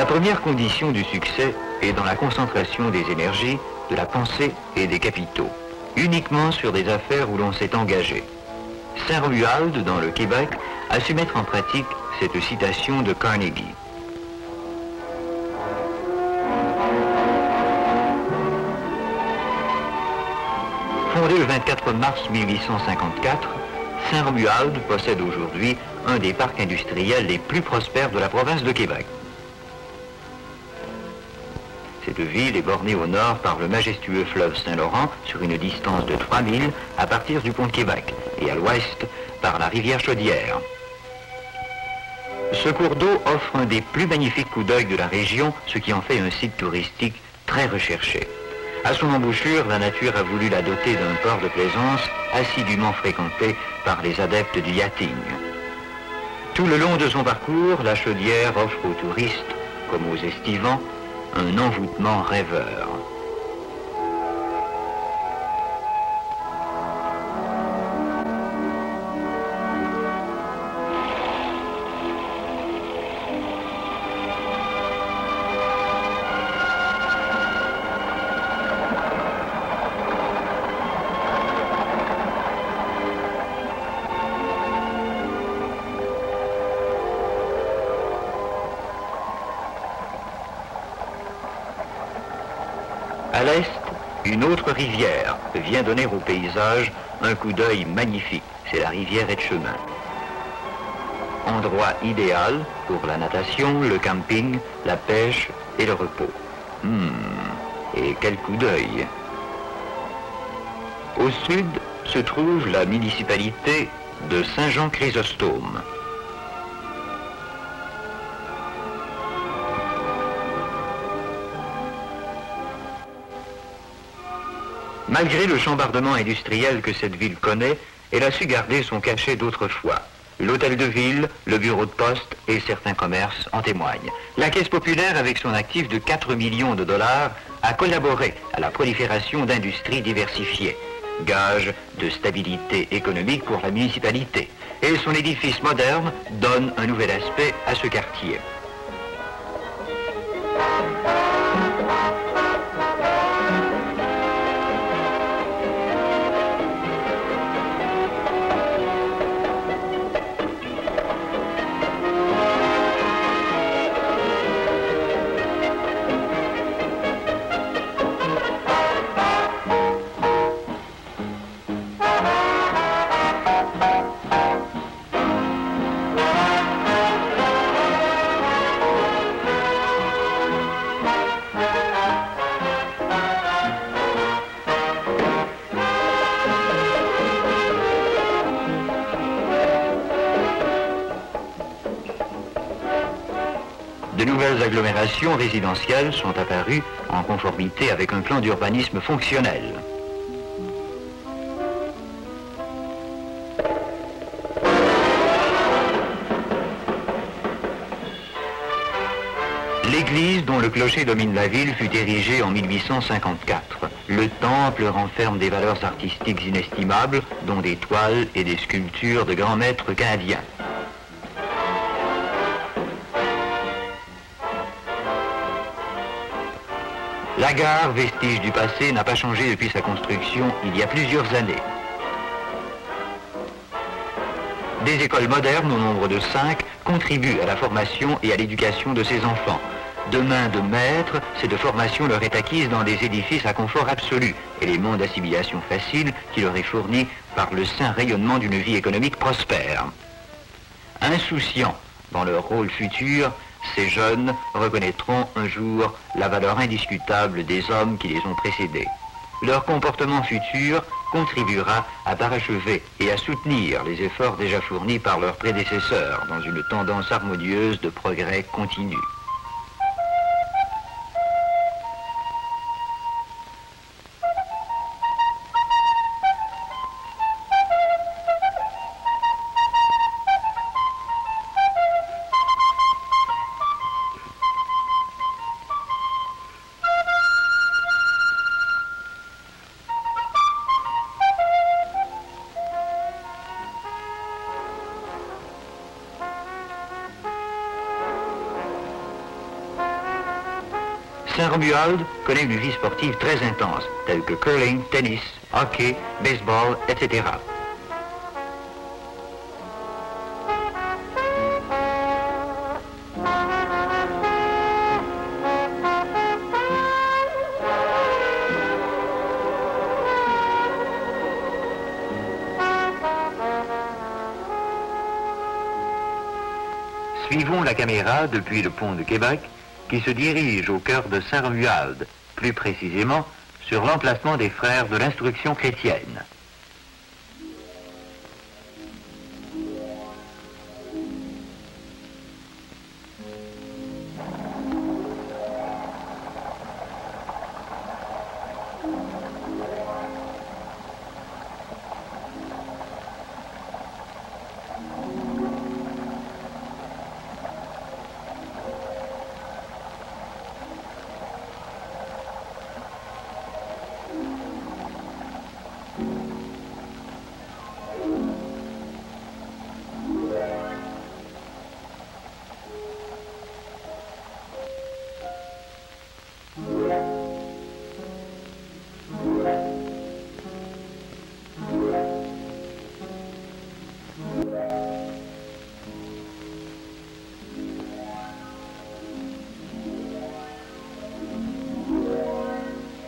première condition du succès est dans la concentration des énergies, de la pensée et des capitaux, uniquement sur des affaires où l'on s'est engagé. Saint-Romuald, dans le Québec, a su mettre en pratique cette citation de Carnegie. Fondé le 24 mars 1854, Saint-Romuald possède aujourd'hui un des parcs industriels les plus prospères de la province de Québec. Cette ville est bornée au nord par le majestueux fleuve Saint-Laurent sur une distance de 3 milles à partir du pont de Québec et à l'ouest par la rivière Chaudière. Ce cours d'eau offre un des plus magnifiques coups d'œil de la région, ce qui en fait un site touristique très recherché. À son embouchure, la nature a voulu la doter d'un port de plaisance assidûment fréquenté par les adeptes du yachting. Tout le long de son parcours, la Chaudière offre aux touristes, comme aux estivants, un envoûtement rêveur. À l'est, une autre rivière vient donner au paysage un coup d'œil magnifique. C'est la rivière Etchemin. Endroit idéal pour la natation, le camping, la pêche et le repos. Et quel coup d'œil! Au sud se trouve la municipalité de Saint-Jean-Chrysostome. Malgré le chambardement industriel que cette ville connaît, elle a su garder son cachet d'autrefois. L'hôtel de ville, le bureau de poste et certains commerces en témoignent. La Caisse populaire, avec son actif de 4 millions de dollars, a collaboré à la prolifération d'industries diversifiées. Gage de stabilité économique pour la municipalité. Et son édifice moderne donne un nouvel aspect à ce quartier. De nouvelles agglomérations résidentielles sont apparues en conformité avec un plan d'urbanisme fonctionnel. L'église dont le clocher domine la ville fut érigée en 1854. Le temple renferme des valeurs artistiques inestimables, dont des toiles et des sculptures de grands maîtres canadiens. La gare, vestige du passé, n'a pas changé depuis sa construction il y a plusieurs années. Des écoles modernes, au nombre de 5, contribuent à la formation et à l'éducation de ces enfants. De main de maître, cette formation leur est acquise dans des édifices à confort absolu, élément d'assimilation facile qui leur est fourni par le sain rayonnement d'une vie économique prospère. Insouciants dans leur rôle futur, ces jeunes reconnaîtront un jour la valeur indiscutable des hommes qui les ont précédés. Leur comportement futur contribuera à parachever et à soutenir les efforts déjà fournis par leurs prédécesseurs dans une tendance harmonieuse de progrès continu. Saint-Romuald connaît une vie sportive très intense, telle que curling, tennis, hockey, baseball, etc. Suivons la caméra depuis le pont de Québec qui se dirige au cœur de Saint-Romuald, plus précisément sur l'emplacement des frères de l'instruction chrétienne.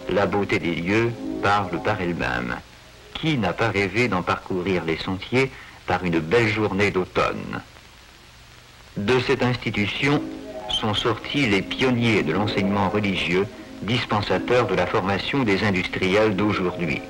La beauté des lieux parle par elle-même. Qui n'a pas rêvé d'en parcourir les sentiers par une belle journée d'automne? De cette institution sont sortis les pionniers de l'enseignement religieux, dispensateurs de la formation des industriels d'aujourd'hui.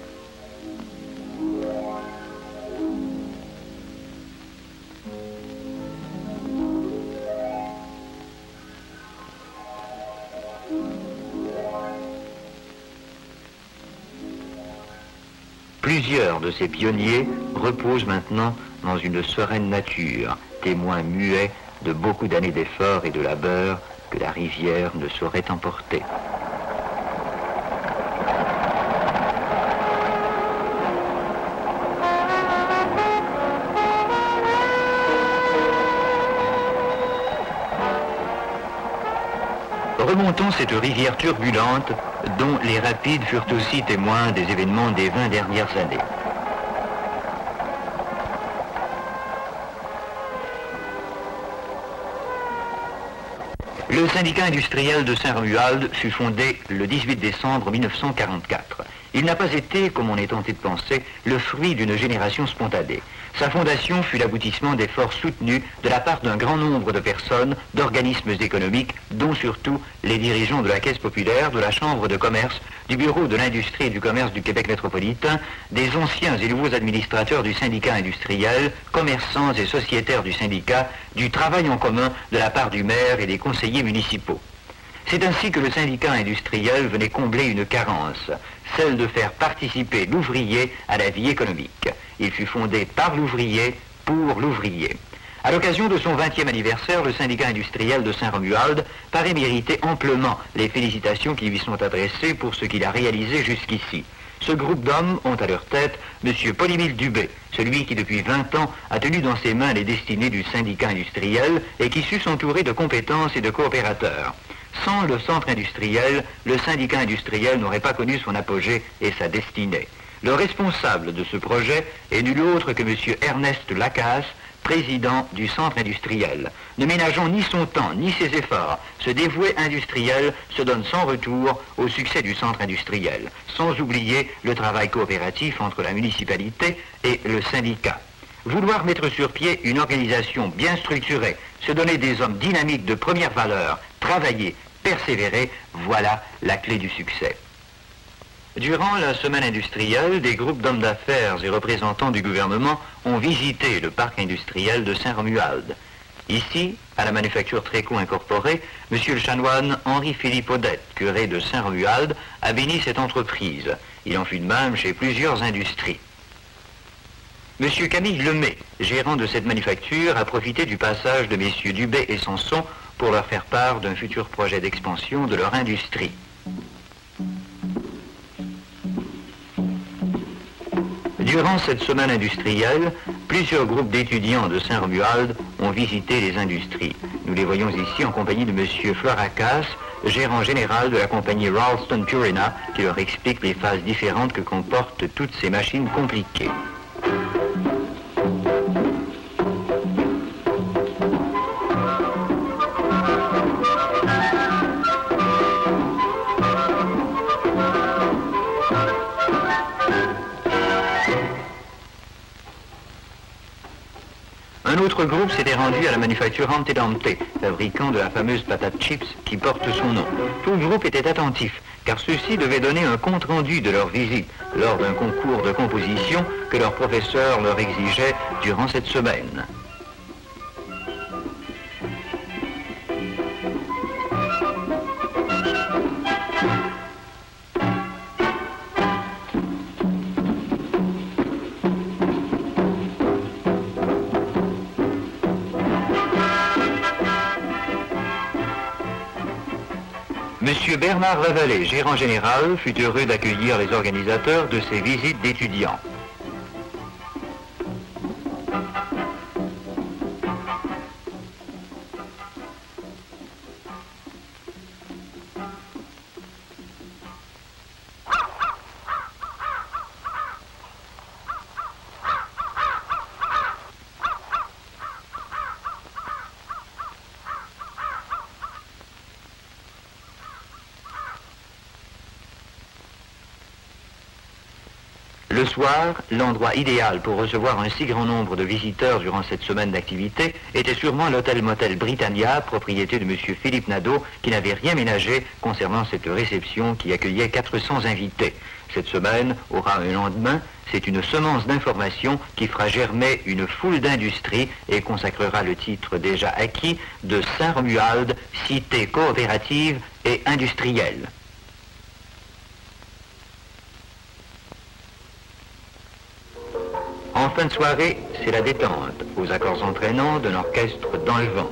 Plusieurs de ces pionniers reposent maintenant dans une sereine nature, témoins muets de beaucoup d'années d'efforts et de labeur que la rivière ne saurait emporter. Remontons cette rivière turbulente dont les rapides furent aussi témoins des événements des 20 dernières années. Le syndicat industriel de Saint-Romuald fut fondé le 18 décembre 1944. Il n'a pas été, comme on est tenté de penser, le fruit d'une génération spontanée. Sa fondation fut l'aboutissement d'efforts soutenus de la part d'un grand nombre de personnes, d'organismes économiques, dont surtout les dirigeants de la Caisse populaire, de la Chambre de commerce, du Bureau de l'industrie et du commerce du Québec métropolitain, des anciens et nouveaux administrateurs du syndicat industriel, commerçants et sociétaires du syndicat, du travail en commun de la part du maire et des conseillers municipaux. C'est ainsi que le syndicat industriel venait combler une carence, celle de faire participer l'ouvrier à la vie économique. Il fut fondé par l'ouvrier, pour l'ouvrier. À l'occasion de son 20e anniversaire, le syndicat industriel de Saint-Romuald paraît mériter amplement les félicitations qui lui sont adressées pour ce qu'il a réalisé jusqu'ici. Ce groupe d'hommes ont à leur tête M. Paul-Émile Dubé, celui qui depuis 20 ans a tenu dans ses mains les destinées du syndicat industriel et qui sut s'entourer de compétences et de coopérateurs. Sans le centre industriel, le syndicat industriel n'aurait pas connu son apogée et sa destinée. Le responsable de ce projet est nul autre que M. Ernest Lacasse, président du centre industriel. Ne ménageant ni son temps ni ses efforts, ce dévoué industriel se donne sans retour au succès du centre industriel, sans oublier le travail coopératif entre la municipalité et le syndicat. Vouloir mettre sur pied une organisation bien structurée, se donner des hommes dynamiques de première valeur, travailler, persévérer, voilà la clé du succès. Durant la semaine industrielle, des groupes d'hommes d'affaires et représentants du gouvernement ont visité le parc industriel de Saint-Romuald. Ici, à la manufacture Tréco incorporée, M. le chanoine Henri-Philippe Odette, curé de Saint-Romuald, a béni cette entreprise. Il en fut de même chez plusieurs industries. M. Camille Lemay, gérant de cette manufacture, a profité du passage de M. Dubé et Sanson pour leur faire part d'un futur projet d'expansion de leur industrie. Durant cette semaine industrielle, plusieurs groupes d'étudiants de Saint-Romuald ont visité les industries. Nous les voyons ici en compagnie de M. Florakas, gérant général de la compagnie Ralston Purina, qui leur explique les phases différentes que comportent toutes ces machines compliquées. Un autre groupe s'était rendu à la manufacture Antedante, fabricant de la fameuse patate chips qui porte son nom. Tout le groupe était attentif, car ceux-ci devaient donner un compte-rendu de leur visite lors d'un concours de composition que leur professeur leur exigeait durant cette semaine. Monsieur Bernard Lavallée, gérant général, fut heureux d'accueillir les organisateurs de ces visites d'étudiants. Le soir, l'endroit idéal pour recevoir un si grand nombre de visiteurs durant cette semaine d'activité était sûrement l'hôtel-motel Britannia, propriété de M. Philippe Nadeau, qui n'avait rien ménagé concernant cette réception qui accueillait 400 invités. Cette semaine aura un lendemain, c'est une semence d'information qui fera germer une foule d'industries et consacrera le titre déjà acquis de Saint-Romuald, cité coopérative et industrielle. En fin de soirée, c'est la détente, aux accords entraînants d'un orchestre dans le vent.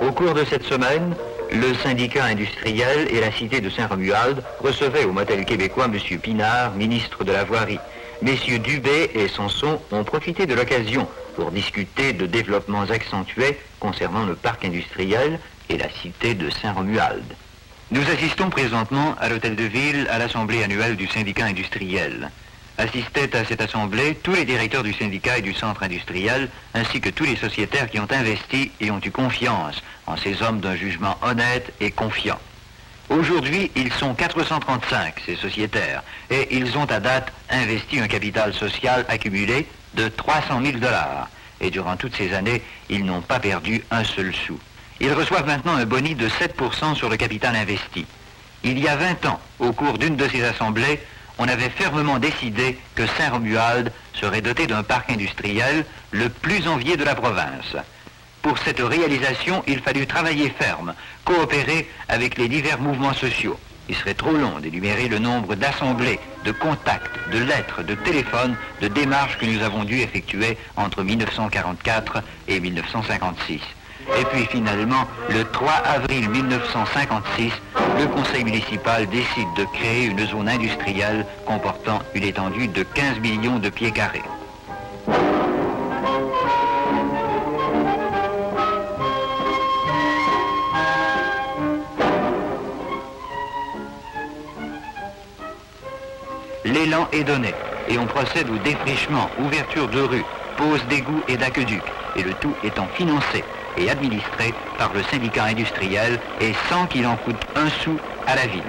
Au cours de cette semaine, le syndicat industriel et la cité de Saint-Romuald recevaient au motel québécois M. Pinard, ministre de la Voirie. Messieurs Dubé et Sanson ont profité de l'occasion pour discuter de développements accentués concernant le parc industriel et la cité de Saint-Romuald. Nous assistons présentement à l'hôtel de ville à l'assemblée annuelle du syndicat industriel. Assistaient à cette assemblée tous les directeurs du syndicat et du centre industriel, ainsi que tous les sociétaires qui ont investi et ont eu confiance en ces hommes d'un jugement honnête et confiant. Aujourd'hui, ils sont 435, ces sociétaires, et ils ont à date investi un capital social accumulé de 300 000 $. Et durant toutes ces années, ils n'ont pas perdu un seul sou. Ils reçoivent maintenant un boni de 7% sur le capital investi. Il y a 20 ans, au cours d'une de ces assemblées, on avait fermement décidé que Saint-Romuald serait doté d'un parc industriel le plus envié de la province. Pour cette réalisation, il fallut travailler ferme, coopérer avec les divers mouvements sociaux. Il serait trop long d'énumérer le nombre d'assemblées, de contacts, de lettres, de téléphones, de démarches que nous avons dû effectuer entre 1944 et 1956. Et puis finalement, le 3 avril 1956, le conseil municipal décide de créer une zone industrielle comportant une étendue de 15 millions de pieds carrés. L'élan est donné et on procède au défrichement, ouverture de rues, pose d'égouts et d'aqueducs, et le tout étant financé et administré par le syndicat industriel et sans qu'il en coûte un sou à la ville.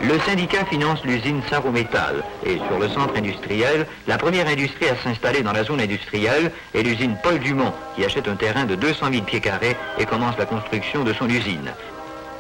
Le syndicat finance l'usine Sarométal et sur le centre industriel, la première industrie à s'installer dans la zone industrielle est l'usine Paul Dumont qui achète un terrain de 200 000 pieds carrés et commence la construction de son usine.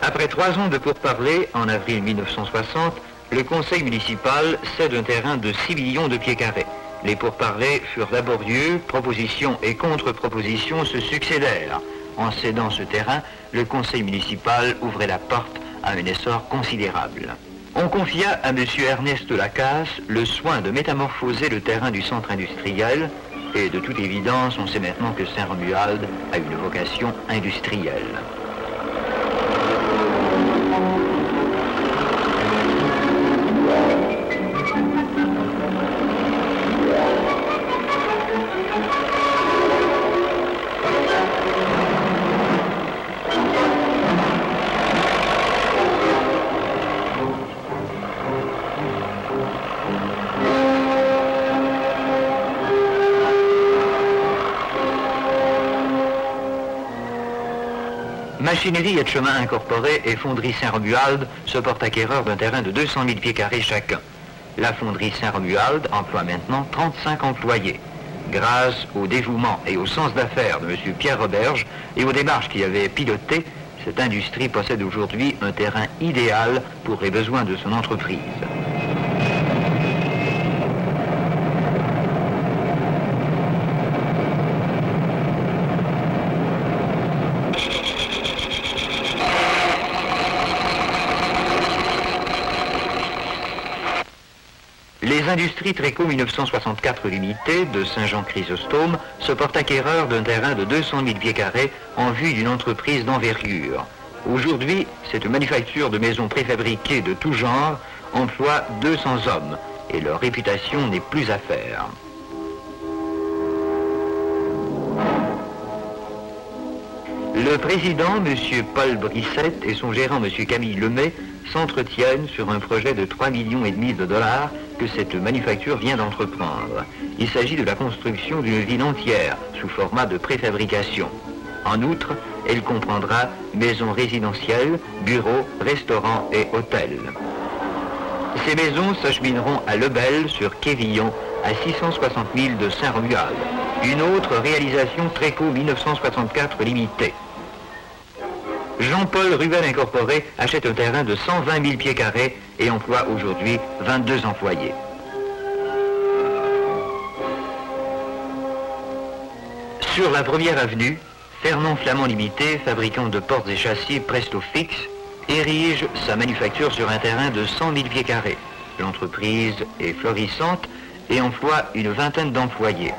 Après 3 ans de pourparlers, en avril 1960, le conseil municipal cède un terrain de 6 millions de pieds carrés. Les pourparlers furent laborieux, propositions et contre-propositions se succédèrent. en cédant ce terrain, le conseil municipal ouvrait la porte à un essor considérable. On confia à M. Ernest Lacasse le soin de métamorphoser le terrain du centre industriel, et de toute évidence, on sait maintenant que Saint-Romuald a une vocation industrielle. Machinerie et de chemin incorporés et fonderie Saint-Romuald se portent acquéreurs d'un terrain de 200 000 pieds carrés chacun. La fonderie Saint-Romuald emploie maintenant 35 employés. Grâce au dévouement et au sens d'affaires de M. Pierre Roberge et aux démarches qu'il avait pilotées, cette industrie possède aujourd'hui un terrain idéal pour les besoins de son entreprise. Les industries Tréco 1964 limitées de Saint-Jean-Chrysostome se portent acquéreurs d'un terrain de 200 000 pieds carrés en vue d'une entreprise d'envergure. Aujourd'hui, cette manufacture de maisons préfabriquées de tout genre emploie 200 hommes et leur réputation n'est plus à faire. Le président, M. Paul Brissette, et son gérant, M. Camille Lemay, s'entretiennent sur un projet de 3,5 millions de dollars que cette manufacture vient d'entreprendre. Il s'agit de la construction d'une ville entière sous format de préfabrication. En outre, elle comprendra maisons résidentielles, bureaux, restaurants et hôtels. Ces maisons s'achemineront à Lebel sur Quévillon, à 660 000 de Saint-Romuald. Une autre réalisation Tréco 1964 limitée. Jean-Paul Ruben Incorporé achète un terrain de 120 000 pieds carrés et emploie aujourd'hui 22 employés. Sur la première avenue, Fernand Flamand Limité, fabricant de portes et châssis Presto Fix, érige sa manufacture sur un terrain de 100 000 pieds carrés. L'entreprise est florissante et emploie une vingtaine d'employés.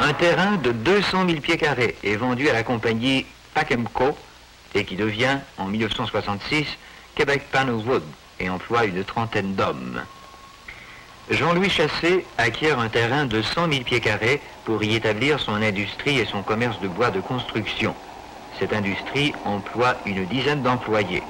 Un terrain de 200 000 pieds carrés est vendu à la compagnie Pacemco et qui devient, en 1966, Québec Panel Wood et emploie une trentaine d'hommes. Jean-Louis Chassé acquiert un terrain de 100 000 pieds carrés pour y établir son industrie et son commerce de bois de construction. Cette industrie emploie une dizaine d'employés.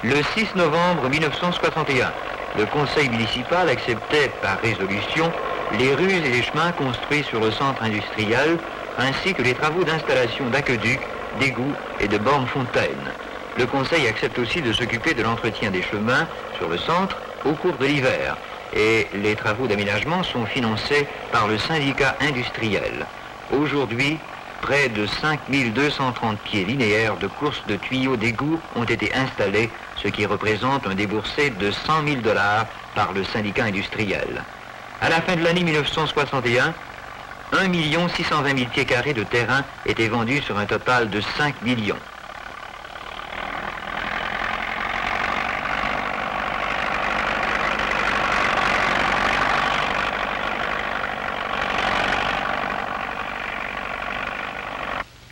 Le 6 novembre 1961, le conseil municipal acceptait par résolution les rues et les chemins construits sur le centre industriel, ainsi que les travaux d'installation d'aqueducs, d'égouts et de bornes fontaines. Le conseil accepte aussi de s'occuper de l'entretien des chemins sur le centre au cours de l'hiver, et les travaux d'aménagement sont financés par le syndicat industriel. Aujourd'hui, près de 5 230 pieds linéaires de courses de tuyaux d'égout ont été installés, ce qui représente un déboursé de 100 000 $ par le syndicat industriel. À la fin de l'année 1961, 1 620 000 pieds carrés de terrain étaient vendus sur un total de 5 millions.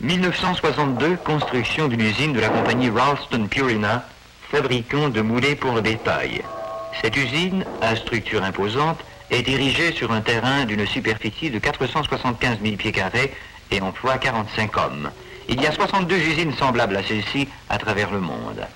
« 1962, construction d'une usine de la compagnie Ralston Purina, fabricant de moulets pour le bétail. Cette usine, à structure imposante, est érigée sur un terrain d'une superficie de 475 000 pieds carrés et emploie 45 hommes. Il y a 62 usines semblables à celle-ci à travers le monde.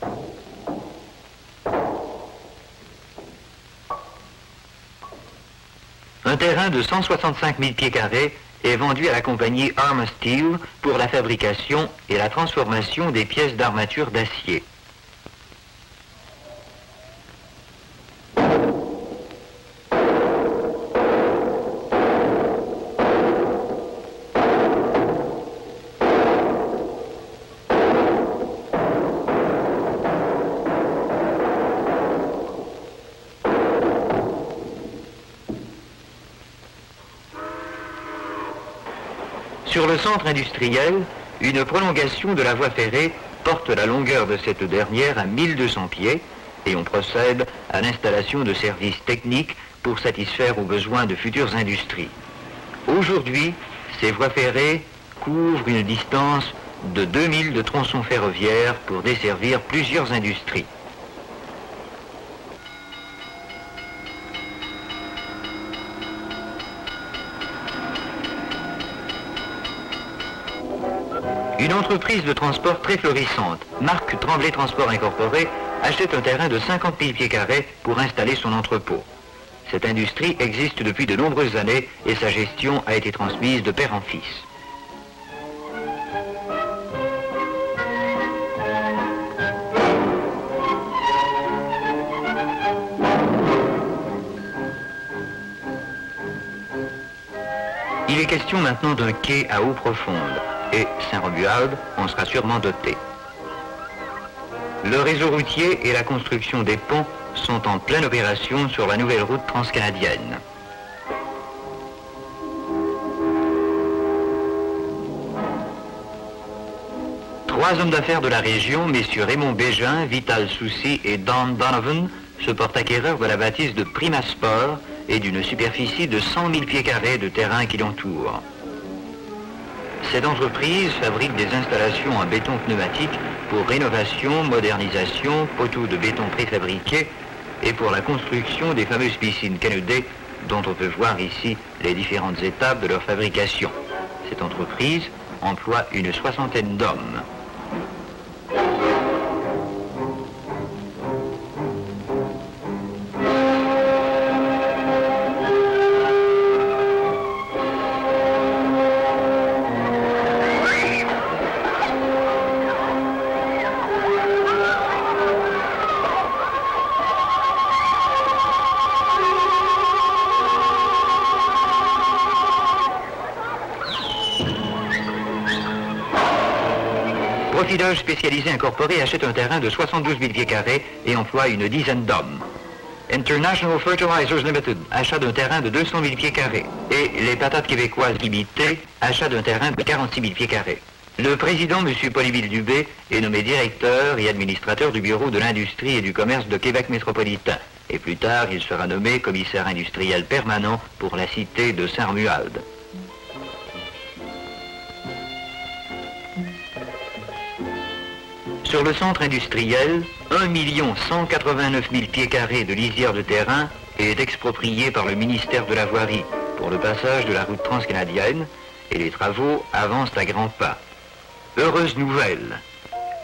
Un terrain de 165 000 pieds carrés est vendu à la compagnie Arma Steel pour la fabrication et la transformation des pièces d'armature d'acier. Sur le centre industriel, une prolongation de la voie ferrée porte la longueur de cette dernière à 1200 pieds et on procède à l'installation de services techniques pour satisfaire aux besoins de futures industries. Aujourd'hui, ces voies ferrées couvrent une distance de 2000 de tronçons ferroviaires pour desservir plusieurs industries. Une entreprise de transport très florissante, marque Tremblay Transport Incorporé, achète un terrain de 50 000 pieds carrés pour installer son entrepôt. Cette industrie existe depuis de nombreuses années et sa gestion a été transmise de père en fils. Il est question maintenant d'un quai à eau profonde. Et Saint-Romuald en sera sûrement doté. Le réseau routier et la construction des ponts sont en pleine opération sur la nouvelle route transcanadienne. Trois hommes d'affaires de la région, messieurs Raymond Bégin, Vital Soucy et Don Donovan, se portent acquéreurs de la bâtisse de Primasport et d'une superficie de 100 000 pieds carrés de terrain qui l'entoure. Cette entreprise fabrique des installations en béton pneumatique pour rénovation, modernisation, poteaux de béton préfabriqués et pour la construction des fameuses piscines Kennedy dont on peut voir ici les différentes étapes de leur fabrication. Cette entreprise emploie une soixantaine d'hommes. Profilage spécialisé incorporé achète un terrain de 72 000 pieds carrés et emploie une dizaine d'hommes. International Fertilizers Limited, achat d'un terrain de 200 000 pieds carrés. Et les Patates Québécoises Limitées, achat d'un terrain de 46 000 pieds carrés. Le président, M. Polyville Dubé, est nommé directeur et administrateur du Bureau de l'Industrie et du Commerce de Québec métropolitain. Et plus tard, il sera nommé commissaire industriel permanent pour la cité de Saint-Romuald. Sur le centre industriel, 1 189 000 pieds carrés de lisière de terrain est exproprié par le ministère de la Voirie pour le passage de la route transcanadienne et les travaux avancent à grands pas. Heureuse nouvelle,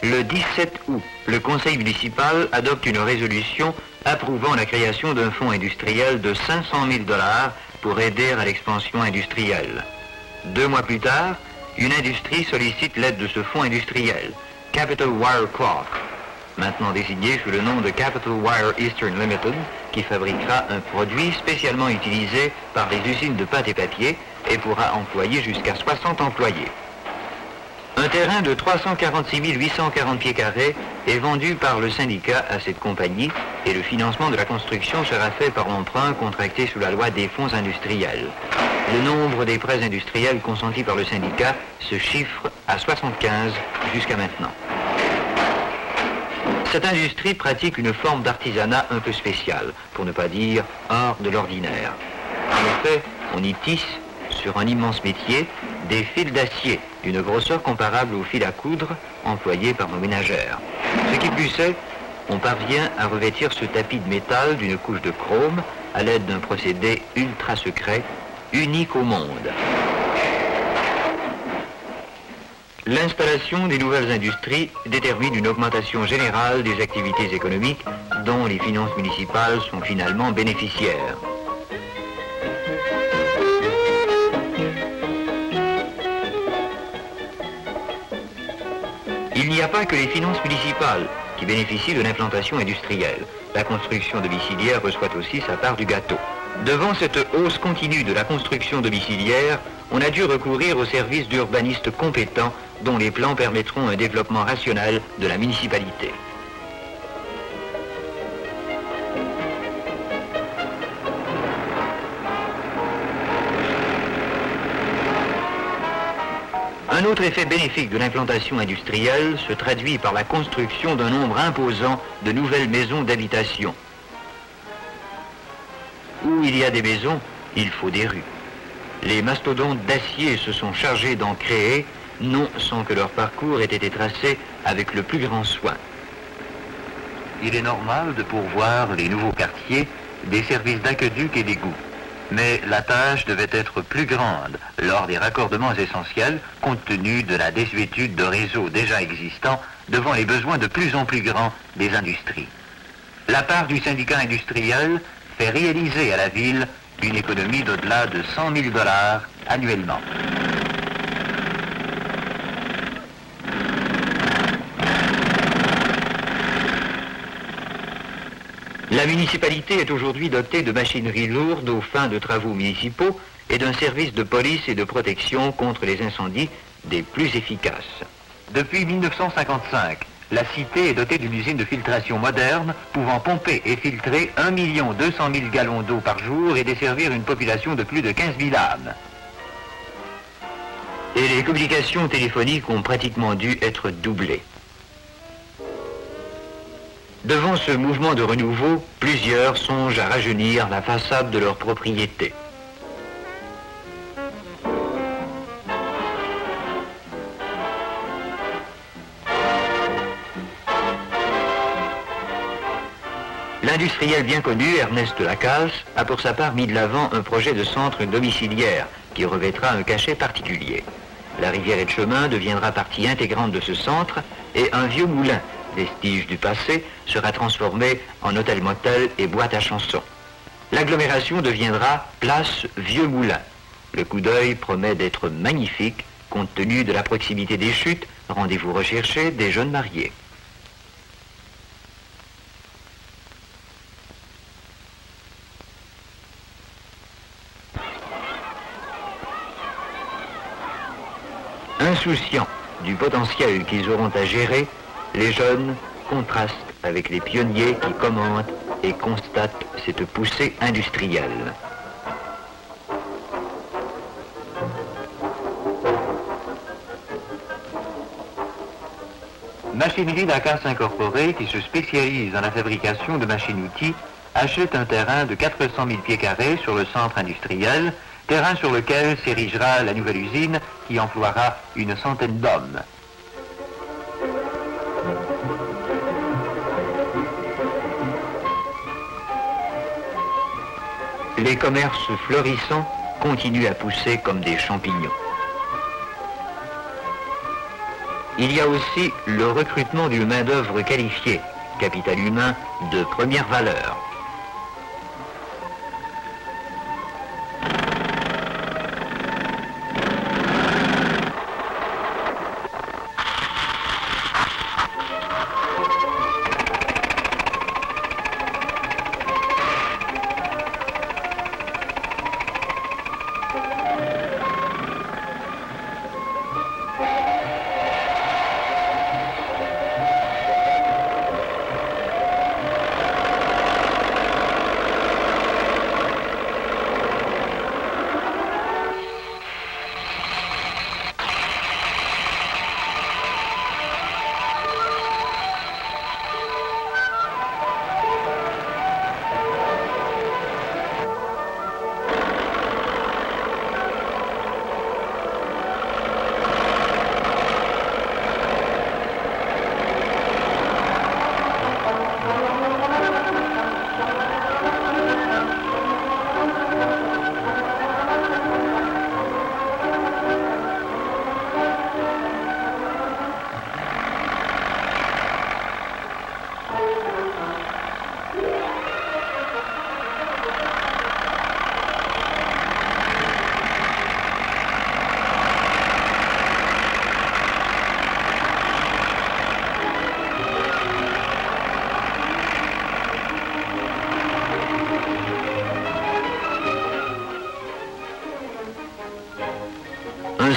le 17 août, le conseil municipal adopte une résolution approuvant la création d'un fonds industriel de 500 000 $ pour aider à l'expansion industrielle. 2 mois plus tard, une industrie sollicite l'aide de ce fonds industriel. Capital Wire Cloth, maintenant désigné sous le nom de Capital Wire Eastern Limited, qui fabriquera un produit spécialement utilisé par les usines de pâte et papier et pourra employer jusqu'à 60 employés. Un terrain de 346 840 pieds carrés est vendu par le syndicat à cette compagnie et le financement de la construction sera fait par emprunt contracté sous la loi des fonds industriels. Le nombre des prêts industriels consentis par le syndicat se chiffre à 75 jusqu'à maintenant. Cette industrie pratique une forme d'artisanat un peu spéciale, pour ne pas dire hors de l'ordinaire. En effet, on y tisse, sur un immense métier, des fils d'acier d'une grosseur comparable aux fils à coudre employés par nos ménagères. Ce qui plus est, on parvient à revêtir ce tapis de métal d'une couche de chrome à l'aide d'un procédé ultra secret, unique au monde. L'installation des nouvelles industries détermine une augmentation générale des activités économiques dont les finances municipales sont finalement bénéficiaires. Il n'y a pas que les finances municipales qui bénéficient de l'implantation industrielle. La construction domiciliaire reçoit aussi sa part du gâteau. Devant cette hausse continue de la construction domiciliaire, on a dû recourir aux services d'urbanistes compétents dont les plans permettront un développement rationnel de la municipalité. Un autre effet bénéfique de l'implantation industrielle se traduit par la construction d'un nombre imposant de nouvelles maisons d'habitation. Où il y a des maisons, il faut des rues. Les mastodontes d'acier se sont chargés d'en créer, non sans que leur parcours ait été tracé avec le plus grand soin. Il est normal de pourvoir les nouveaux quartiers des services d'aqueduc et d'égouts. Mais la tâche devait être plus grande lors des raccordements essentiels, compte tenu de la désuétude de réseaux déjà existants devant les besoins de plus en plus grands des industries. La part du syndicat industriel fait réaliser à la ville une économie d'au-delà de 100 000 $ annuellement. La municipalité est aujourd'hui dotée de machinerie lourde aux fins de travaux municipaux et d'un service de police et de protection contre les incendies des plus efficaces. Depuis 1955, la cité est dotée d'une usine de filtration moderne pouvant pomper et filtrer 1 200 000 gallons d'eau par jour et desservir une population de plus de 15 000 âmes. Et les communications téléphoniques ont pratiquement dû être doublées. Devant ce mouvement de renouveau, plusieurs songent à rajeunir la façade de leur propriété. L'industriel bien connu, Ernest Lacasse, a pour sa part mis de l'avant un projet de centre domiciliaire qui revêtra un cachet particulier. La rivière Etchemin deviendra partie intégrante de ce centre et un vieux moulin, vestige du passé, sera transformé en hôtel-motel et boîte à chansons. L'agglomération deviendra place Vieux Moulin. Le coup d'œil promet d'être magnifique compte tenu de la proximité des chutes, rendez-vous recherché des jeunes mariés. Insouciants du potentiel qu'ils auront à gérer, les jeunes contrastent avec les pionniers qui commentent et constatent cette poussée industrielle. Machinerie Lacasse Incorporée, qui se spécialise dans la fabrication de machines-outils, achète un terrain de 400 000 pieds carrés sur le centre industriel, terrain sur lequel s'érigera la nouvelle usine qui emploiera une centaine d'hommes. Les commerces florissants continuent à pousser comme des champignons. Il y a aussi le recrutement d'une main-d'œuvre qualifiée, capital humain de première valeur.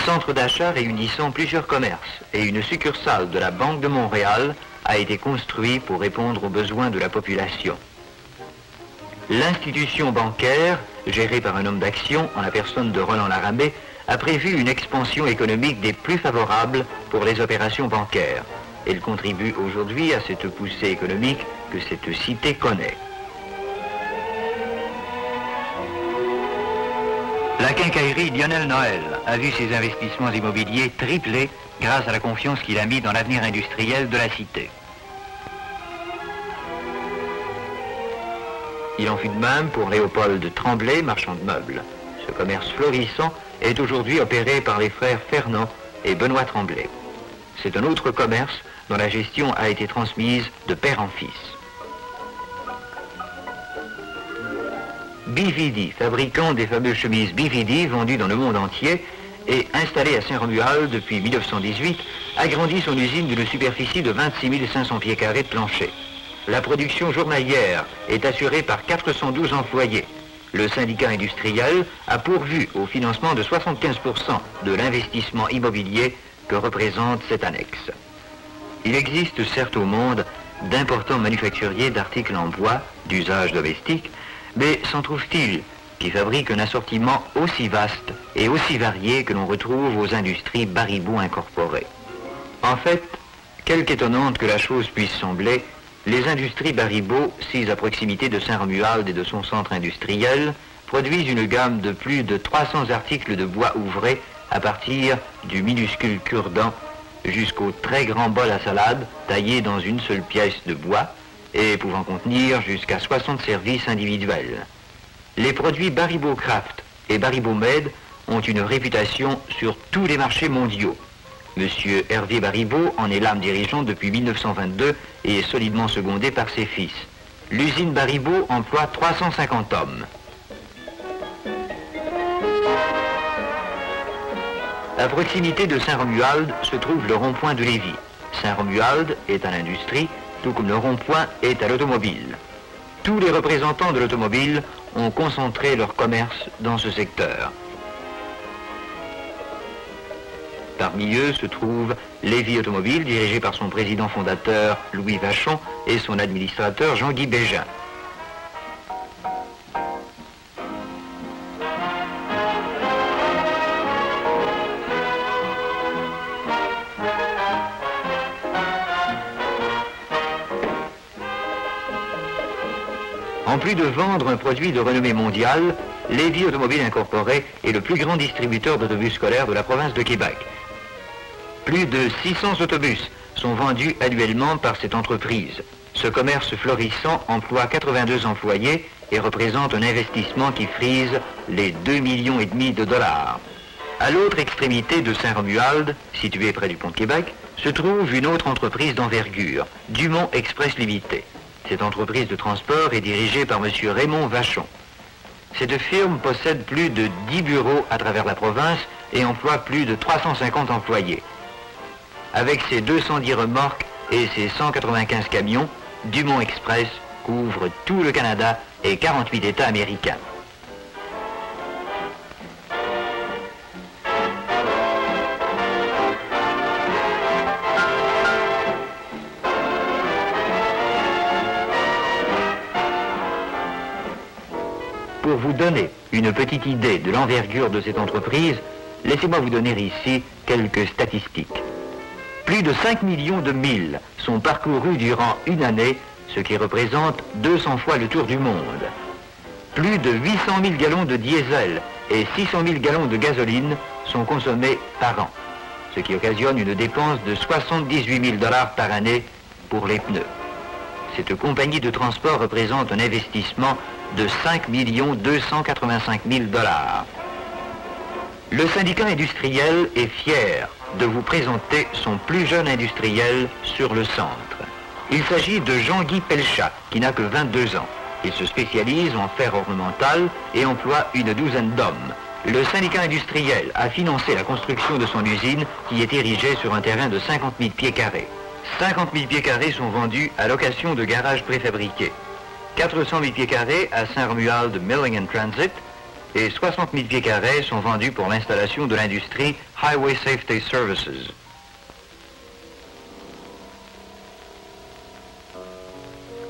centre d'achat réunissant plusieurs commerces et une succursale de la Banque de Montréal a été construit pour répondre aux besoins de la population. L'institution bancaire, gérée par un homme d'action en la personne de Roland Laramée, a prévu une expansion économique des plus favorables pour les opérations bancaires. Elle contribue aujourd'hui à cette poussée économique que cette cité connaît. La quincaillerie Lionel Noël a vu ses investissements immobiliers tripler grâce à la confiance qu'il a mis dans l'avenir industriel de la cité. Il en fut de même pour Léopold Tremblay, marchand de meubles. Ce commerce florissant est aujourd'hui opéré par les frères Fernand et Benoît Tremblay. C'est un autre commerce dont la gestion a été transmise de père en fils. BVD, fabricant des fameuses chemises BVD vendues dans le monde entier et installé à Saint-Romuald depuis 1918, agrandit son usine d'une superficie de 26 500 pieds carrés de plancher. La production journalière est assurée par 412 employés. Le syndicat industriel a pourvu au financement de 75% de l'investissement immobilier que représente cette annexe. Il existe certes au monde d'importants manufacturiers d'articles en bois d'usage domestique, mais s'en trouve-t-il qui fabriquent un assortiment aussi vaste et aussi varié que l'on retrouve aux industries Baribeau incorporées? En fait, quelque étonnante que la chose puisse sembler, les industries Baribeau, sises à proximité de Saint-Romuald et de son centre industriel, produisent une gamme de plus de 300 articles de bois ouvré à partir du minuscule cure-dent jusqu'au très grand bol à salade taillé dans une seule pièce de bois et pouvant contenir jusqu'à 60 services individuels. Les produits Baribeau Craft et Baribeau Med ont une réputation sur tous les marchés mondiaux. Monsieur Hervé Baribeau en est l'âme dirigeante depuis 1922 et est solidement secondé par ses fils. L'usine Baribeau emploie 350 hommes. À proximité de Saint-Romuald se trouve le rond-point de Lévis. Saint-Romuald est à l'industrie, tout comme le rond-point est à l'automobile. Tous les représentants de l'automobile ont concentré leur commerce dans ce secteur. Parmi eux se trouve Lévis Automobile, dirigé par son président fondateur Louis Vachon et son administrateur Jean-Guy Bégin. En plus de vendre un produit de renommée mondiale, Lévis Automobile Incorporé est le plus grand distributeur d'autobus scolaires de la province de Québec. Plus de 600 autobus sont vendus annuellement par cette entreprise. Ce commerce florissant emploie 82 employés et représente un investissement qui frise les 2,5 millions de dollars. À l'autre extrémité de Saint-Romuald, située près du pont de Québec, se trouve une autre entreprise d'envergure, Dumont Express Limité. Cette entreprise de transport est dirigée par M. Raymond Vachon. Cette firme possède plus de 10 bureaux à travers la province et emploie plus de 350 employés. Avec ses 210 remorques et ses 195 camions, Dumont Express couvre tout le Canada et 48 États américains. Pour vous donner une petite idée de l'envergure de cette entreprise, laissez-moi vous donner ici quelques statistiques. Plus de 5 millions de milles sont parcourus durant une année, ce qui représente 200 fois le tour du monde. Plus de 800 000 gallons de diesel et 600 000 gallons de gasoline sont consommés par an, ce qui occasionne une dépense de 78 000 $ par année pour les pneus. Cette compagnie de transport représente un investissement de 5 285 000 $. Le syndicat industriel est fier de vous présenter son plus jeune industriel sur le centre. Il s'agit de Jean-Guy Pelchat, qui n'a que 22 ans. Il se spécialise en fer ornemental et emploie une douzaine d'hommes. Le syndicat industriel a financé la construction de son usine qui est érigée sur un terrain de 50 000 pieds carrés. 50 000 pieds carrés sont vendus à location de garages préfabriqués. 400 000 pieds carrés à Saint-Romuald Milling and Transit et 60 000 pieds carrés sont vendus pour l'installation de l'industrie Highway Safety Services.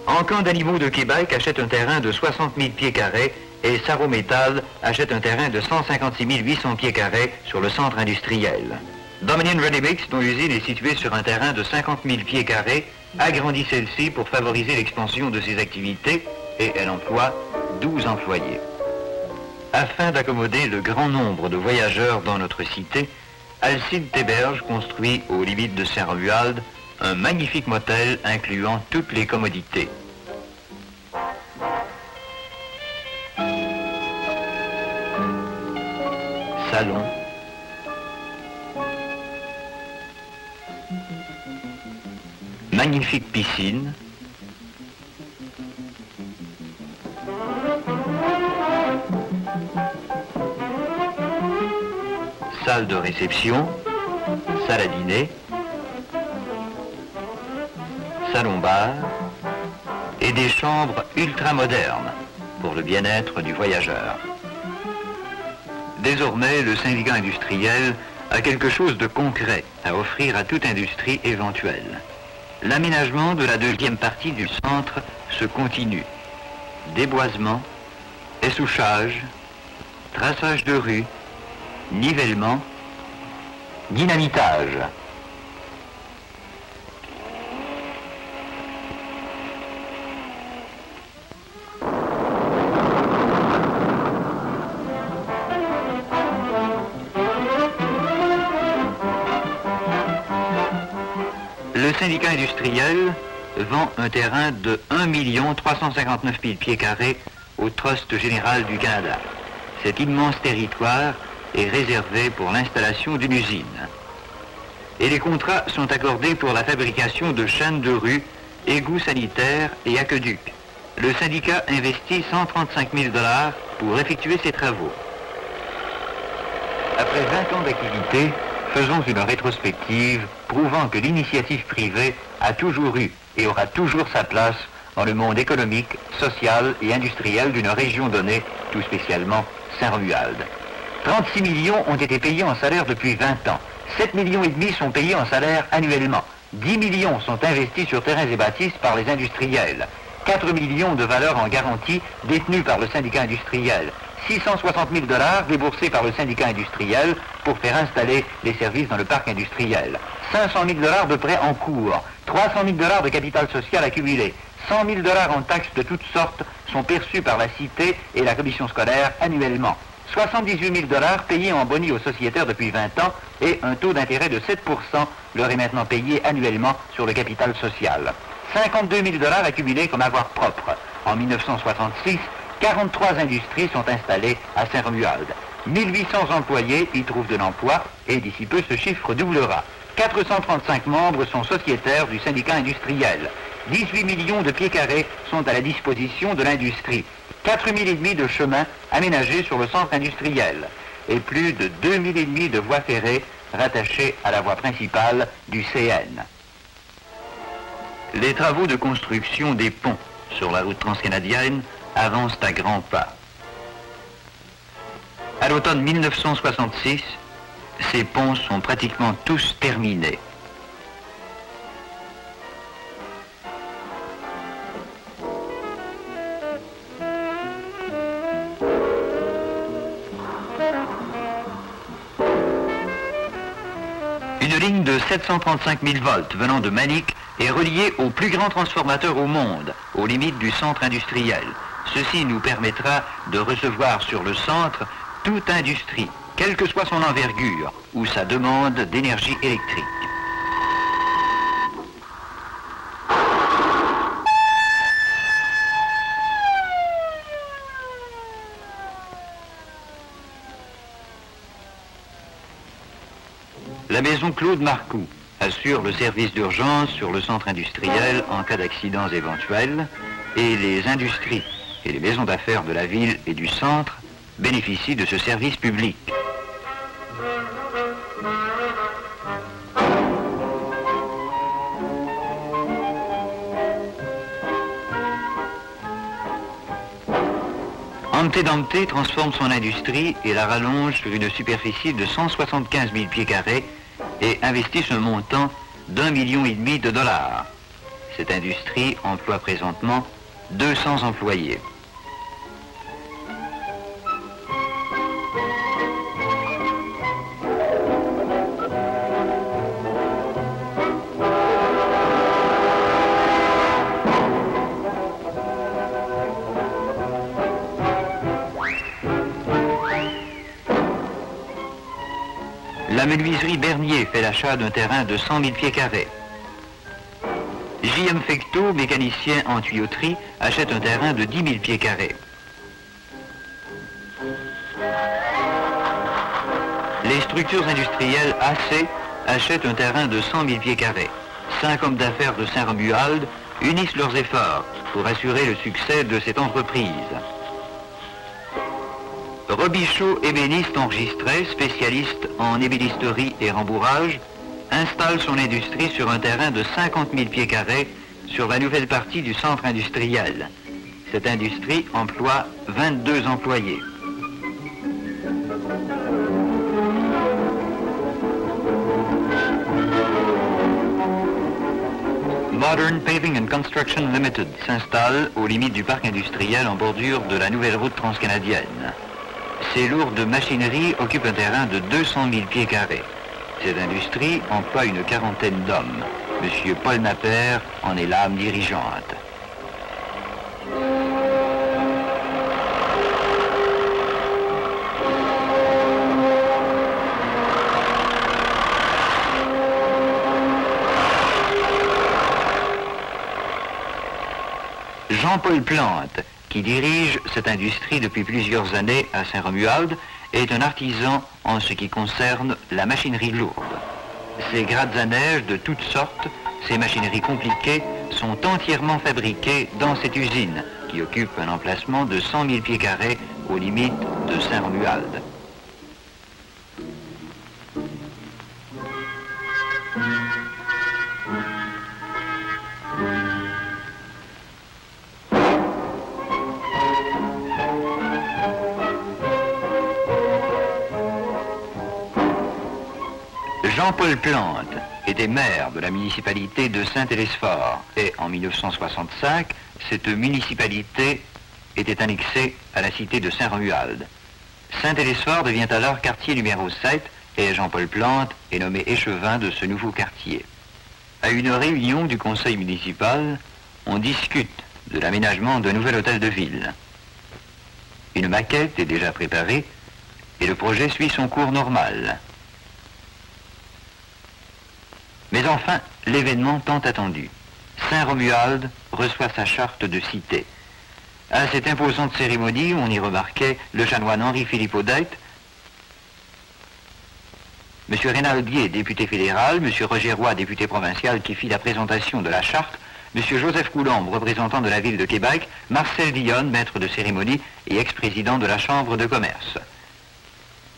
Encamp d'animaux de Québec achète un terrain de 60 000 pieds carrés et Sarométal achète un terrain de 156 800 pieds carrés sur le centre industriel. Dominion Ready Mix, dont l'usine est située sur un terrain de 50 000 pieds carrés, agrandit celle-ci pour favoriser l'expansion de ses activités et elle emploie 12 employés. Afin d'accommoder le grand nombre de voyageurs dans notre cité, Alcide Théberge construit aux limites de Saint-Romuald un magnifique motel incluant toutes les commodités. Salon, magnifique piscine, salle de réception, salle à dîner, salon-bar et des chambres ultra-modernes pour le bien-être du voyageur. Désormais, le syndicat industriel a quelque chose de concret à offrir à toute industrie éventuelle. L'aménagement de la deuxième partie du centre se continue. Déboisement, essouchage, traçage de rue, nivellement, dynamitage. Le syndicat industriel vend un terrain de 1 359 000 pieds carrés au Trust général du Canada. Cet immense territoire est réservé pour l'installation d'une usine. Et les contrats sont accordés pour la fabrication de chaînes de rue, égouts sanitaires et aqueducs. Le syndicat investit 135 000 $ pour effectuer ces travaux. Après 20 ans d'activité, faisons une rétrospective prouvant que l'initiative privée a toujours eu et aura toujours sa place dans le monde économique, social et industriel d'une région donnée, tout spécialement Saint-Romuald. 36 millions ont été payés en salaire depuis 20 ans. 7,5 millions sont payés en salaire annuellement. 10 millions sont investis sur terrains et bâtisses par les industriels. 4 millions de valeur en garantie détenus par le syndicat industriel. 660 000 $ déboursés par le syndicat industriel pour faire installer les services dans le parc industriel. 500 000 $ de prêts en cours. 300 000 $ de capital social accumulé. 100 000 $ en taxes de toutes sortes sont perçus par la cité et la commission scolaire annuellement. 78 000 $ payés en boni aux sociétaires depuis 20 ans et un taux d'intérêt de 7% leur est maintenant payé annuellement sur le capital social. 52 000 $ accumulés comme avoir propre. En 1966, 43 industries sont installées à Saint-Romuald. 1800 employés y trouvent de l'emploi et d'ici peu ce chiffre doublera. 435 membres sont sociétaires du syndicat industriel. 18 millions de pieds carrés sont à la disposition de l'industrie. 4 000 et demi de chemins aménagés sur le centre industriel et plus de 2 000 et demi de voies ferrées rattachées à la voie principale du CN. Les travaux de construction des ponts sur la route transcanadienne avancent à grands pas. À l'automne 1966, ces ponts sont pratiquement tous terminés. Une ligne de 735 000 volts venant de Manic est reliée au plus grand transformateur au monde, aux limites du centre industriel. Ceci nous permettra de recevoir sur le centre toute industrie, quelle que soit son envergure ou sa demande d'énergie électrique. La maison Claude Marcoux assure le service d'urgence sur le centre industriel en cas d'accidents éventuels et les industries et les maisons d'affaires de la ville et du centre bénéficient de ce service public. Antedante transforme son industrie et la rallonge sur une superficie de 175 000 pieds carrés et investit ce montant d'1,5 million de dollars. Cette industrie emploie présentement 200 employés. La menuiserie Bernier fait l'achat d'un terrain de 100 000 pieds carrés. J.M. Fecteau, mécanicien en tuyauterie, achète un terrain de 10 000 pieds carrés. Les structures industrielles AC achètent un terrain de 100 000 pieds carrés. 5 hommes d'affaires de Saint-Romuald unissent leurs efforts pour assurer le succès de cette entreprise. Robichaud, ébéniste enregistré, spécialiste en ébénisterie et rembourrage, installe son industrie sur un terrain de 50 000 pieds carrés sur la nouvelle partie du centre industriel. Cette industrie emploie 22 employés. Modern Paving and Construction Limited s'installe aux limites du parc industriel en bordure de la nouvelle route transcanadienne. Ces lourdes machineries occupent un terrain de 200 000 pieds carrés. Cette industrie emploie une quarantaine d'hommes. Monsieur Paul Nappert en est l'âme dirigeante. Jean-Paul Plante, qui dirige cette industrie depuis plusieurs années à Saint-Romuald, est un artisan en ce qui concerne la machinerie lourde. Ces grattes à neige de toutes sortes, ces machineries compliquées, sont entièrement fabriquées dans cette usine, qui occupe un emplacement de 100 000 pieds carrés aux limites de Saint-Romuald. Jean-Paul Plante était maire de la municipalité de Saint-Hélesphore et en 1965, cette municipalité était annexée à la cité de Saint-Romuald. Saint-Hélesphore devient alors quartier numéro 7 et Jean-Paul Plante est nommé échevin de ce nouveau quartier. À une réunion du conseil municipal, on discute de l'aménagement d'un nouvel hôtel de ville. Une maquette est déjà préparée et le projet suit son cours normal. Mais enfin, l'événement tant attendu. Saint-Romuald reçoit sa charte de cité. À cette imposante cérémonie, on y remarquait le chanoine Henri-Philippe Odette, M. Reynaldier, député fédéral, M. Roger Roy, député provincial, qui fit la présentation de la charte, M. Joseph Coulombe, représentant de la ville de Québec, Marcel Dionne, maître de cérémonie et ex-président de la Chambre de commerce.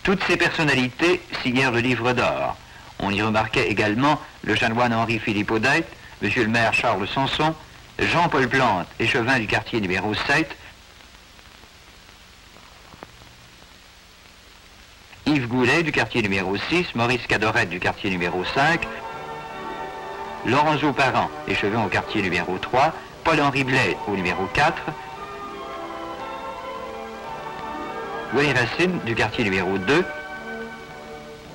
Toutes ces personnalités signèrent le livre d'or. On y remarquait également le chanoine Henri-Philippe Odette, M. le maire Charles Sanson, Jean-Paul Plante, échevin du quartier numéro 7, Yves Goulet du quartier numéro 6, Maurice Cadorette du quartier numéro 5, Lorenzo Parent, échevin au quartier numéro 3, Paul-Henri Blais au numéro 4, Willy Racine du quartier numéro 2,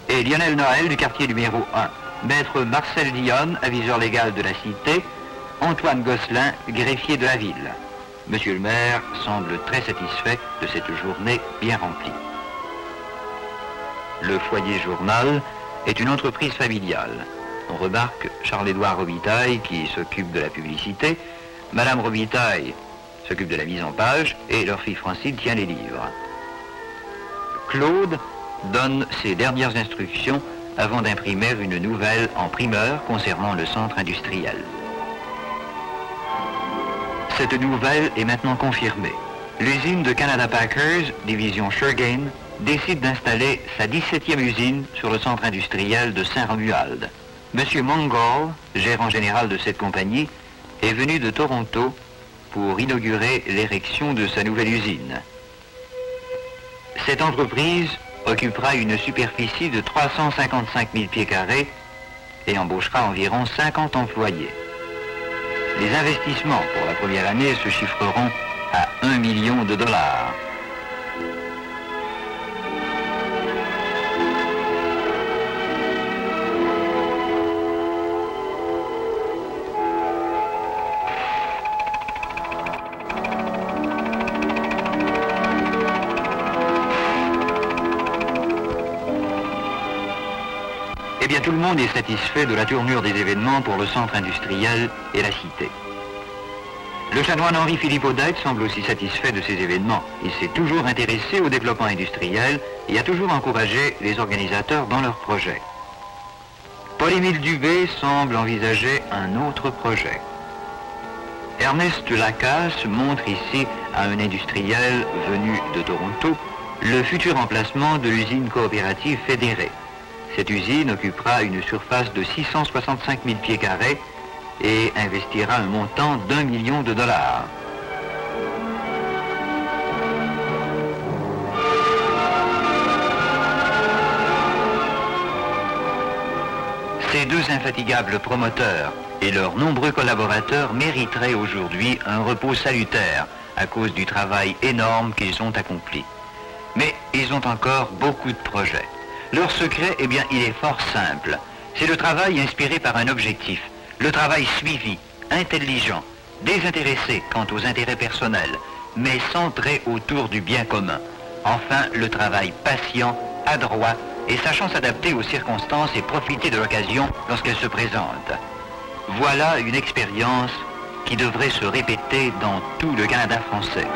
et Lionel Noël du quartier numéro 1, maître Marcel Dionne, aviseur légal de la cité, Antoine Gosselin, greffier de la ville. Monsieur le maire semble très satisfait de cette journée bien remplie. Le foyer journal est une entreprise familiale. On remarque Charles-Édouard Robitaille qui s'occupe de la publicité, Madame Robitaille s'occupe de la mise en page et leur fille Francine tient les livres. Claude donne ses dernières instructions avant d'imprimer une nouvelle en primeur concernant le centre industriel. Cette nouvelle est maintenant confirmée. L'usine de Canada Packers, division Shergain, décide d'installer sa 17e usine sur le centre industriel de Saint-Romuald. Monsieur Mongol, gérant général de cette compagnie, est venu de Toronto pour inaugurer l'érection de sa nouvelle usine. Cette entreprise occupera une superficie de 355 000 pieds carrés et embauchera environ 50 employés. Les investissements pour la première année se chiffreront à 1 million de dollars. Eh bien, tout le monde est satisfait de la tournure des événements pour le centre industriel et la cité. Le chanoine Henri-Philippe Odette semble aussi satisfait de ces événements. Il s'est toujours intéressé au développement industriel et a toujours encouragé les organisateurs dans leurs projets. Paul-Émile Dubé semble envisager un autre projet. Ernest Lacasse montre ici à un industriel venu de Toronto le futur emplacement de l'usine coopérative fédérée. Cette usine occupera une surface de 665 000 pieds carrés et investira un montant d'1 million de dollars. Ces deux infatigables promoteurs et leurs nombreux collaborateurs mériteraient aujourd'hui un repos salutaire à cause du travail énorme qu'ils ont accompli. Mais ils ont encore beaucoup de projets. Leur secret, eh bien, il est fort simple. C'est le travail inspiré par un objectif. Le travail suivi, intelligent, désintéressé quant aux intérêts personnels, mais centré autour du bien commun. Enfin, le travail patient, adroit et sachant s'adapter aux circonstances et profiter de l'occasion lorsqu'elle se présente. Voilà une expérience qui devrait se répéter dans tout le Canada français.